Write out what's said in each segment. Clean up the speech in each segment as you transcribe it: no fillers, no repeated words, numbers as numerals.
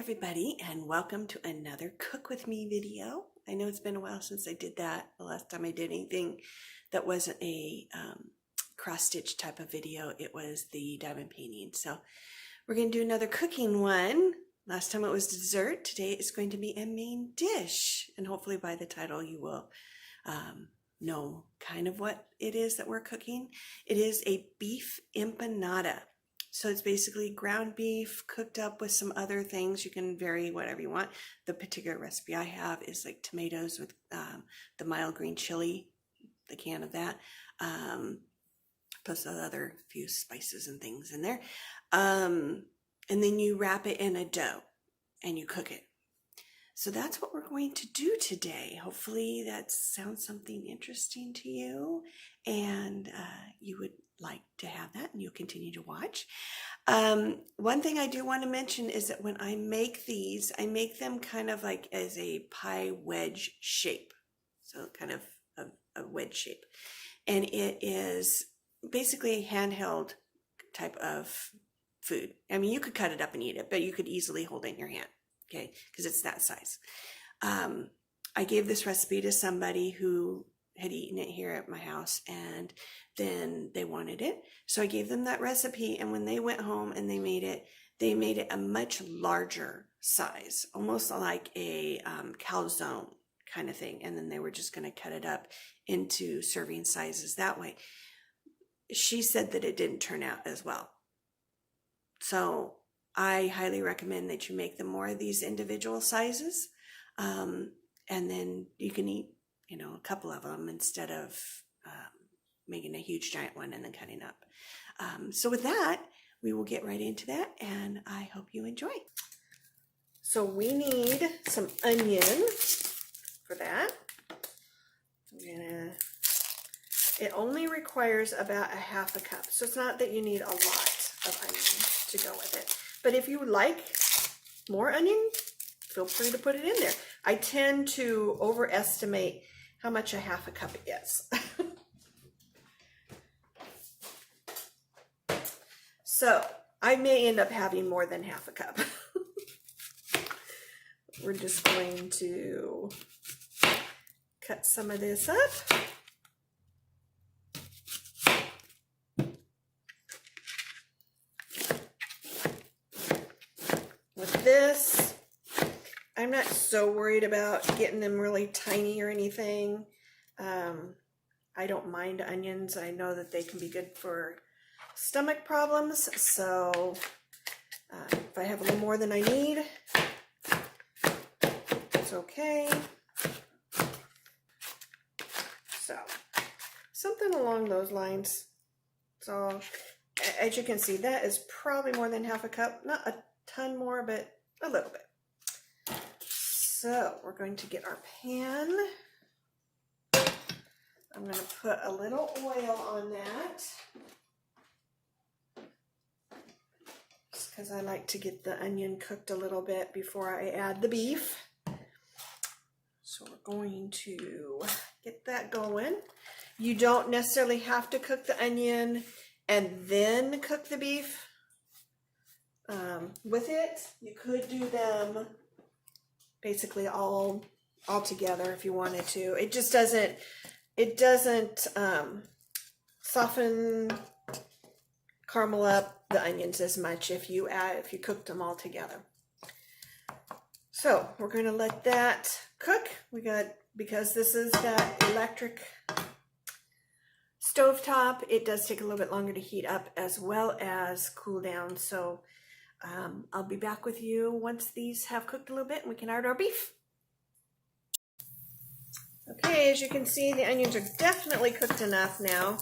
everybody, and welcome to another Cook With Me video. I know it's been a while since I did that. The last time I did anything that wasn't a cross-stitch type of video, it was the diamond painting. So we're going to do another cooking one. Last time it was dessert. Today it's going to be a main dish. And hopefully by the title you will know kind of what it is that we're cooking. It is a beef empanada. So it's basically ground beef cooked up with some other things. You can vary whatever you want. The particular recipe I have is like tomatoes with the mild green chili, the can of that, plus other few spices and things in there. And then you wrap it in a dough and you cook it. So that's what we're going to do today. Hopefully that sounds something interesting to you and you would like to have that and you'll continue to watch. One thing I do want to mention is that when I make these, I make them kind of like as a pie wedge shape. So kind of a wedge shape. And it is basically a handheld type of food. I mean, you could cut it up and eat it, but you could easily hold it in your hand. Okay, because it's that size. I gave this recipe to somebody who had eaten it here at my house and then they wanted it. So I gave them that recipe, and when they went home and they made it a much larger size, almost like a calzone kind of thing. And then they were just going to cut it up into serving sizes that way. She said that it didn't turn out as well. So I highly recommend that you make them more of these individual sizes. And then you can eat, a couple of them instead of making a huge giant one and then cutting up. So with that, we will get right into that, and I hope you enjoy. So we need some onion for that. It only requires about a half a cup. So it's not that you need a lot of onion to go with it. But if you would like more onion, feel free to put it in there. I tend to overestimate how much a half a cup is. So I may end up having more than half a cup. We're just going to cut some of this up. This, I'm not so worried about getting them really tiny or anything. I don't mind onions. I know that they can be good for stomach problems. So if I have a little more than I need, it's okay. So something along those lines. So as you can see, that is probably more than half a cup. Not a ton more, but a little bit. So we're going to get our pan. I'm going to put a little oil on that just because I like to get the onion cooked a little bit before I add the beef. So we're going to get that going. You don't necessarily have to cook the onion and then cook the beef. With it, you could do them basically all together if you wanted to. It just doesn't, soften, caramel up the onions as much if you cooked them all together. So we're going to let that cook. Because this is that electric stovetop, it does take a little bit longer to heat up as well as cool down. So I'll be back with you once these have cooked a little bit and we can add our beef. Okay, as you can see, the onions are definitely cooked enough now.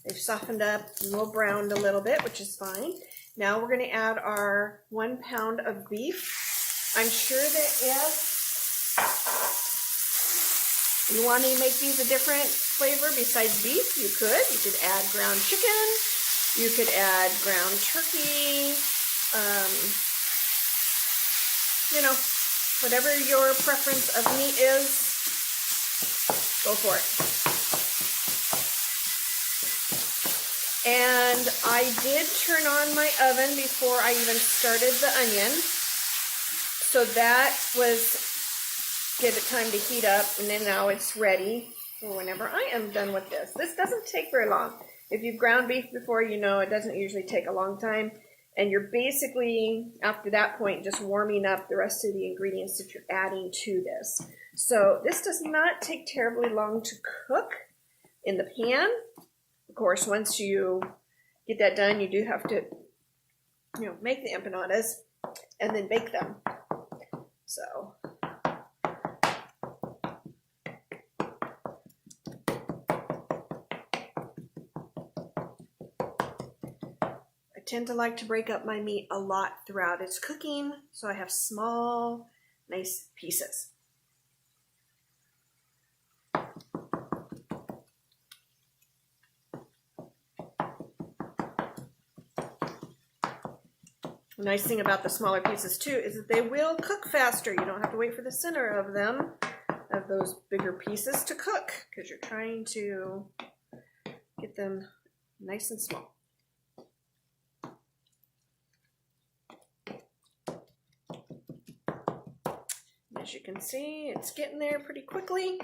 They've softened up, a little browned a little bit, which is fine. Now we're going to add our 1 pound of beef. I'm sure that if you want to make these a different flavor besides beef, you could. You could add ground chicken. You could add ground turkey. Whatever your preference of meat is, go for it. And I did turn on my oven before I even started the onion. So that was, give it time to heat up, and then now it's ready for whenever I am done with this. This doesn't take very long. If you've ground beef before, you know it doesn't usually take a long time. And you're basically, after that point, just warming up the rest of the ingredients that you're adding to this. So this does not take terribly long to cook in the pan. Of course, once you get that done, you do have to, make the empanadas and then bake them. So I tend to like to break up my meat a lot throughout its cooking, so I have small, nice pieces. The nice thing about the smaller pieces too is that they will cook faster. You don't have to wait for the center of them, of those bigger pieces, to cook, because you're trying to get them nice and small. As you can see, it's getting there pretty quickly.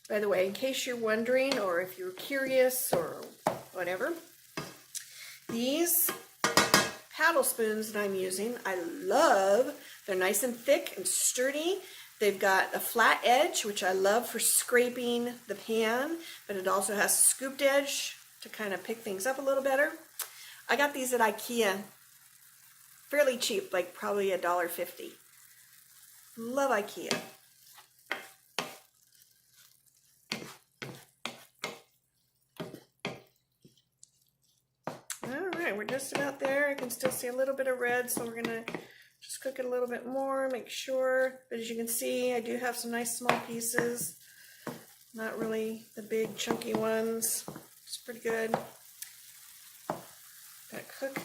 By the way, in case you're wondering, or if you're curious or whatever, these paddle spoons that I'm using, I love. They're nice and thick and sturdy. They've got a flat edge, which I love for scraping the pan, but it also has a scooped edge to kind of pick things up a little better. I got these at IKEA, fairly cheap, like probably $1.50. Love IKEA. We're just about there. I can still see a little bit of red, so we're gonna just cook it a little bit more, make sure. But as you can see, I do have some nice small pieces, not really the big chunky ones. It's pretty good. Gotta cook.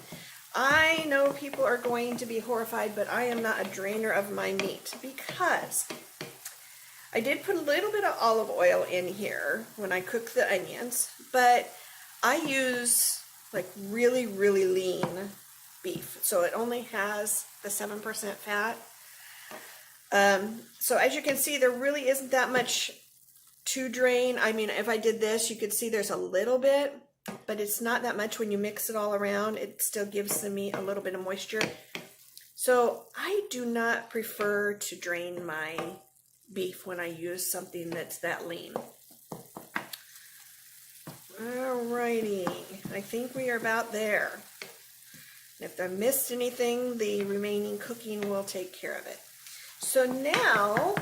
I know people are going to be horrified, but I am not a drainer of my meat, because I did put a little bit of olive oil in here when I cook the onions, but I use like really, really lean beef. So it only has the 7% fat. So as you can see, there really isn't that much to drain. I mean, if I did this, you could see there's a little bit, but it's not that much when you mix it all around. It still gives the meat a little bit of moisture. So I do not prefer to drain my beef when I use something that's that lean. Alrighty, I think we are about there. If I missed anything, the remaining cooking will take care of it. So now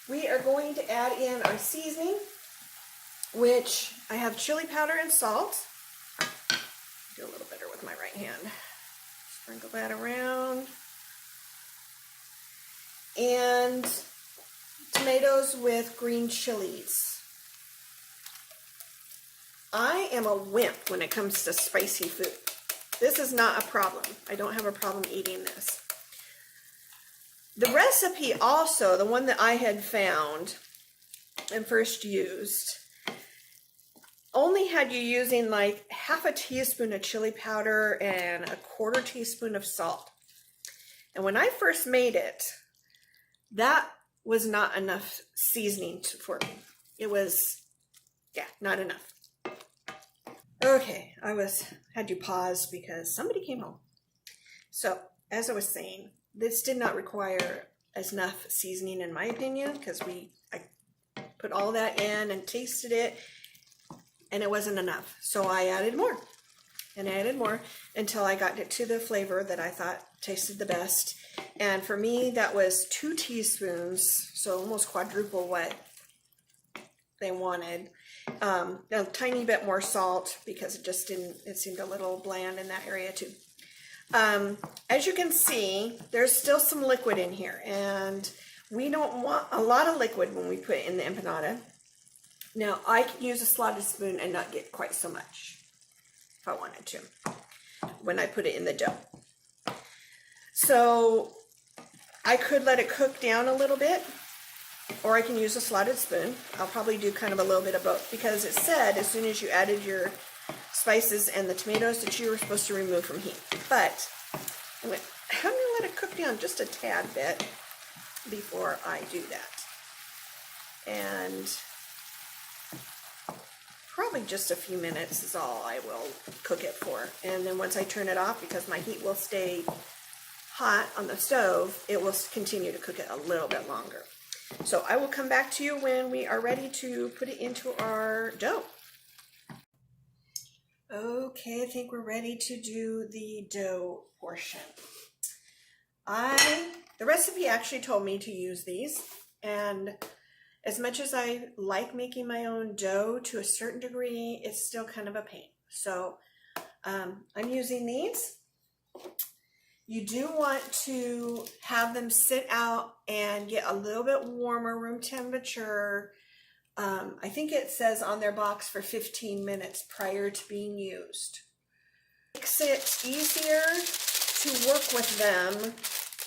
we are going to add in our seasoning, which I have chili powder and salt. Do a little better with my right hand. Sprinkle that around. And tomatoes with green chilies. I am a wimp when it comes to spicy food. This is not a problem. I don't have a problem eating this. The recipe also, the one that I had found and first used, only had you using like half a teaspoon of chili powder and a quarter teaspoon of salt. And when I first made it, that was not enough seasoning for me. It was, not enough. Okay, had to pause because somebody came home. So, as I was saying, this did not require enough seasoning in my opinion, because I put all that in and tasted it, and it wasn't enough. So I added more, and I added more until I got it to the flavor that I thought tasted the best. And for me, that was 2 teaspoons, so almost quadruple what they wanted. A tiny bit more salt because it seemed a little bland in that area too. As you can see, there's still some liquid in here, and we don't want a lot of liquid when we put it in the empanada. Now, I can use a slotted spoon and not get quite so much if I wanted to. when I put it in the dough. So I could let it cook down a little bit, or I can use a slotted spoon. I'll probably do kind of a little bit of both, because it said as soon as you added your spices and the tomatoes that you were supposed to remove from heat. But I'm going to let it cook down just a tad bit before I do that. And probably just a few minutes is all I will cook it for. And then once I turn it off, because my heat will stay hot on the stove, it will continue to cook it a little bit longer. So I will come back to you when we are ready to put it into our dough. Okay, I think we're ready to do the dough portion. The recipe actually told me to use these, and as much as I like making my own dough to a certain degree, it's still kind of a pain. So I'm using these. You do want to have them sit out and get a little bit warmer, room temperature. I think it says on their box for 15 minutes prior to being used. Makes it easier to work with them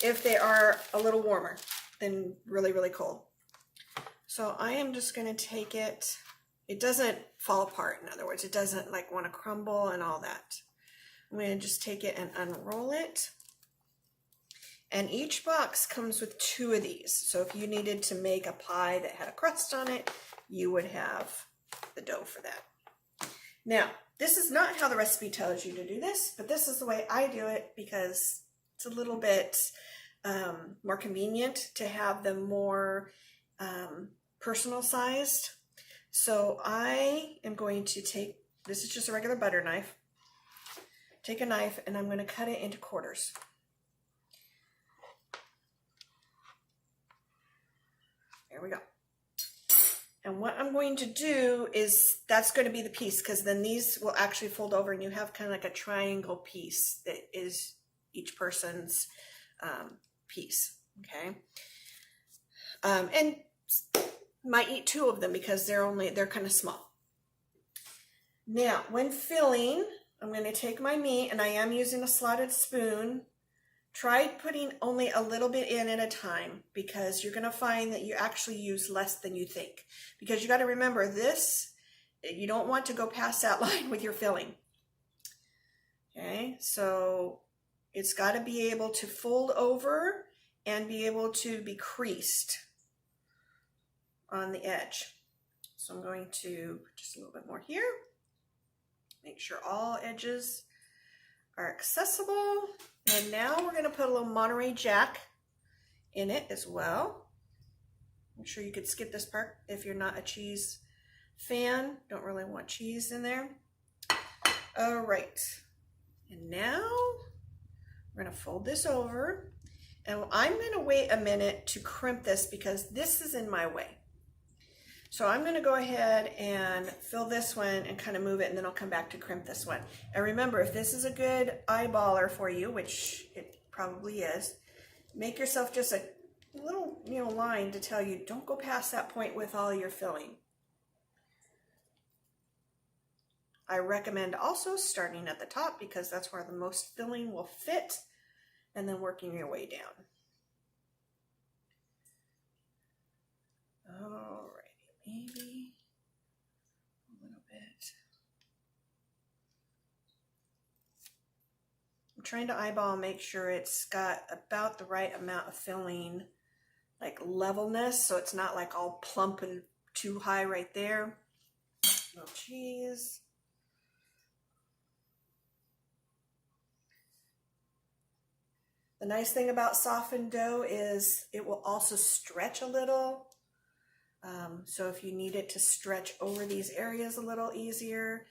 if they are a little warmer than really, really cold. So I am just going to take it. It doesn't fall apart. In other words, it doesn't like want to crumble and all that. I'm going to just take it and unroll it. And each box comes with 2 of these. So if you needed to make a pie that had a crust on it, you would have the dough for that. Now, this is not how the recipe tells you to do this, but this is the way I do it because it's a little bit more convenient to have them more personal sized. So I am going to take, this is just a regular butter knife, take a knife and I'm going to cut it into quarters. There we go. And what I'm going to do is, that's going to be the piece, because then these will actually fold over and you have kind of like a triangle piece that is each person's piece, okay? And might eat 2 of them because they're kind of small. Now, when filling, I'm going to take my meat, and I am using a slotted spoon. Try putting only a little bit in at a time, because you're going to find that you actually use less than you think. Because you got to remember this, you don't want to go past that line with your filling. Okay, so it's got to be able to fold over and be able to be creased on the edge. So I'm going to put just a little bit more here. Make sure all edges are accessible. And now we're going to put a little Monterey Jack in it as well. I'm sure you could skip this part if you're not a cheese fan. Don't really want cheese in there. All right. And now we're going to fold this over. And I'm going to wait a minute to crimp this because this is in my way. So I'm going to go ahead and fill this one and kind of move it, and then I'll come back to crimp this one. And remember, if this is a good eyeballer for you, which it probably is, make yourself just a little, line to tell you don't go past that point with all your filling. I recommend also starting at the top because that's where the most filling will fit, and then working your way down. All right. Maybe a little bit. I'm trying to eyeball, make sure it's got about the right amount of filling, like levelness, so it's not like all plump and too high right there. No cheese. The nice thing about softened dough is it will also stretch a little. So if you need it to stretch over these areas a little easier,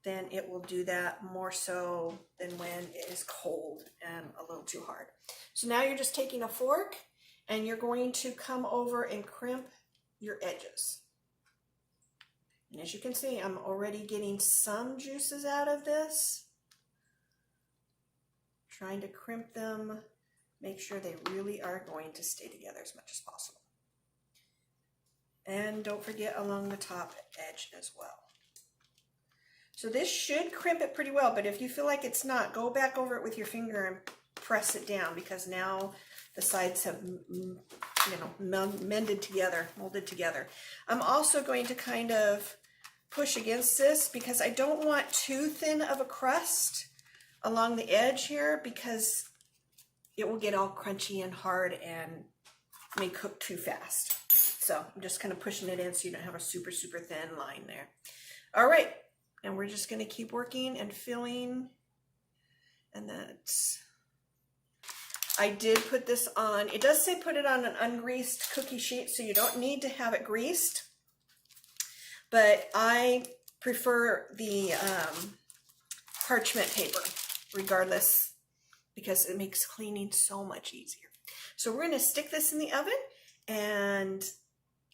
then it will do that more so than when it is cold and a little too hard. So now you're just taking a fork and you're going to come over and crimp your edges. And as you can see, I'm already getting some juices out of this. Trying to crimp them, make sure they really are going to stay together as much as possible. And don't forget along the top edge as well. So this should crimp it pretty well, but if you feel like it's not, go back over it with your finger and press it down, because now the sides have, you know, molded together. I'm also going to kind of push against this because I don't want too thin of a crust along the edge here, because it will get all crunchy and hard and may cook too fast. So I'm just kind of pushing it in so you don't have a super, super thin line there. All right, and we're just gonna keep working and filling. And that's, I did put this on, it does say put it on an ungreased cookie sheet, so you don't need to have it greased. But I prefer the parchment paper regardless, because it makes cleaning so much easier. So we're gonna stick this in the oven and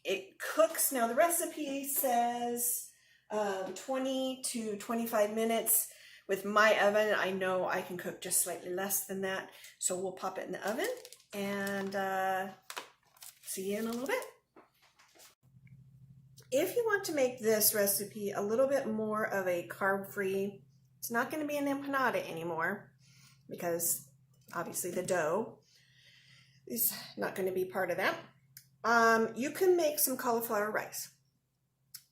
it cooks. Now the recipe says 20 to 25 minutes. With my oven, I know I can cook just slightly less than that. So we'll pop it in the oven and see you in a little bit. If you want to make this recipe a little bit more of a carb-free, it's not going to be an empanada anymore, because obviously the dough is not going to be part of that. You can make some cauliflower rice.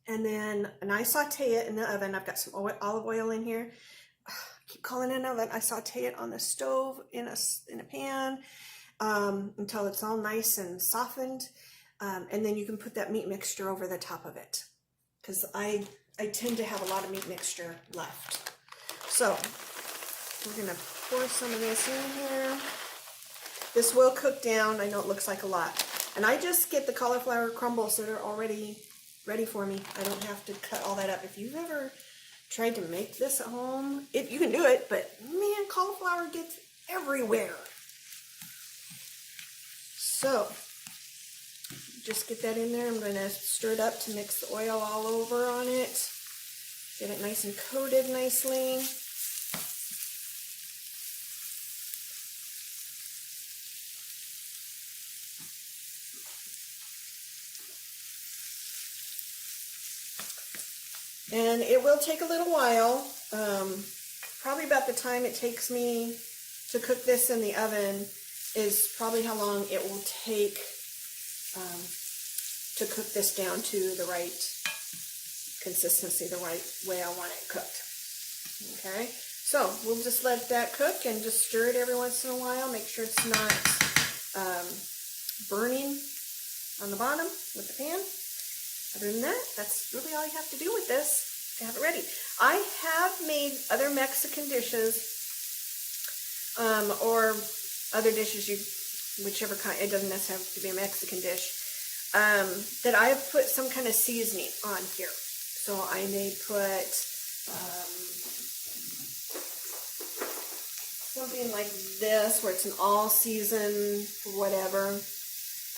And I saute it in the oven. I've got some olive oil in here. I keep calling it an oven. I saute it on the stove in a pan until it's all nice and softened. And then you can put that meat mixture over the top of it, because I tend to have a lot of meat mixture left. So we're going to pour some of this in here. This will cook down. I know it looks like a lot. And I just get the cauliflower crumbles that are already ready for me. I don't have to cut all that up. If you've ever tried to make this at home, you can do it, but man, cauliflower gets everywhere. So just get that in there. I'm going to stir it up to mix the oil all over on it. Get it nice and coated nicely. And it will take a little while, probably about the time it takes me to cook this in the oven is probably how long it will take to cook this down to the right consistency, the right way I want it cooked. Okay, so we'll just let that cook and just stir it every once in a while. Make sure it's not burning on the bottom with the pan. Other than that, that's really all you have to do with this to have it ready. I have made other Mexican dishes or other dishes, whichever kind, it doesn't necessarily have to be a Mexican dish, that I have put some kind of seasoning on here. So I may put something like this, where it's an all-season whatever.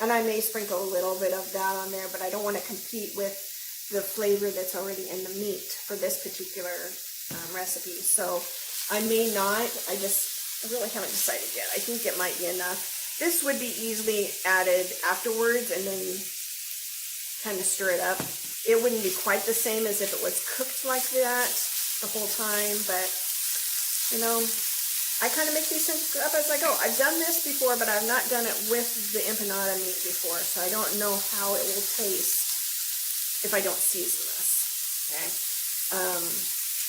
And I may sprinkle a little bit of that on there, but I don't want to compete with the flavor that's already in the meat for this particular recipe. So I may not, I really haven't decided yet. I think it might be enough. This would be easily added afterwards and then kind of stir it up. It wouldn't be quite the same as if it was cooked like that the whole time, but you know, I kind of make these things up as I go. I've done this before, but I've not done it with the empanada meat before, so I don't know how it will taste if I don't season this, okay?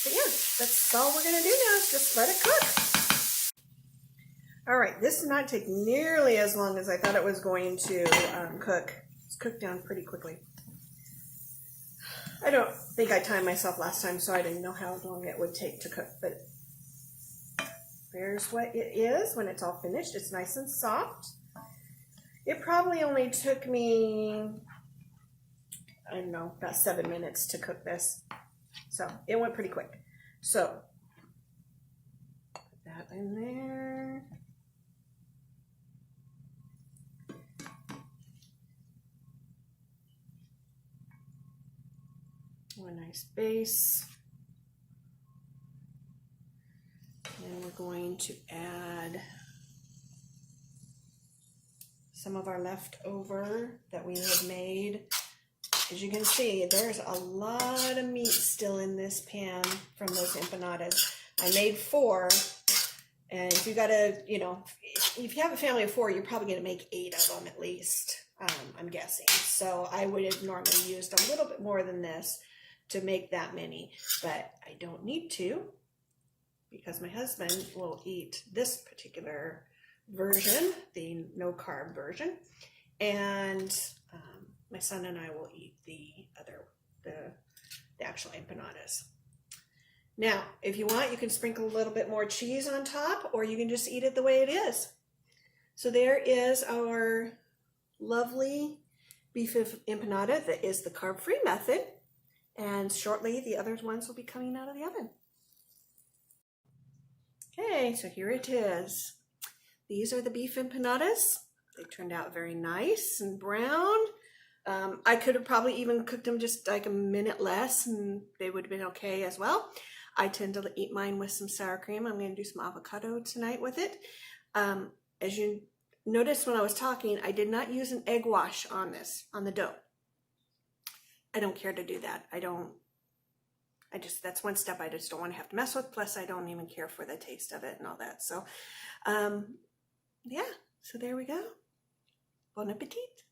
But yeah, that's all we're going to do now is just let it cook. All right, this did not take nearly as long as I thought it was going to cook. It's cooked down pretty quickly. I don't think I timed myself last time, so I didn't know how long it would take to cook, but there's what it is when it's all finished. It's nice and soft. It probably only took me, I don't know, about 7 minutes to cook this. So it went pretty quick. So put that in there. A nice base. And we're going to add some of our leftover that we had made As you can see, there's a lot of meat still in this pan from those empanadas. I made 4, and if you got a, you know, if you have a family of 4, you're probably going to make 8 of them at least, I'm guessing. So I would have normally used a little bit more than this to make that many, but I don't need to because my husband will eat this particular version, the no carb version, and my son and I will eat the actual empanadas. Now, if you want, you can sprinkle a little bit more cheese on top, or you can just eat it the way it is. So there is our lovely beef empanada that is the carb-free method, and shortly the other ones will be coming out of the oven. Okay, so here it is. These are the beef empanadas. They turned out very nice and brown. I could have probably even cooked them just like a minute less and they would have been okay as well. I tend to eat mine with some sour cream. I'm going to do some avocado tonight with it. As you noticed when I was talking, I did not use an egg wash on this, on the dough. I don't care to do that. That's one step I just don't want to have to mess with. Plus, I don't even care for the taste of it and all that. So, yeah, so there we go. Bon appetit.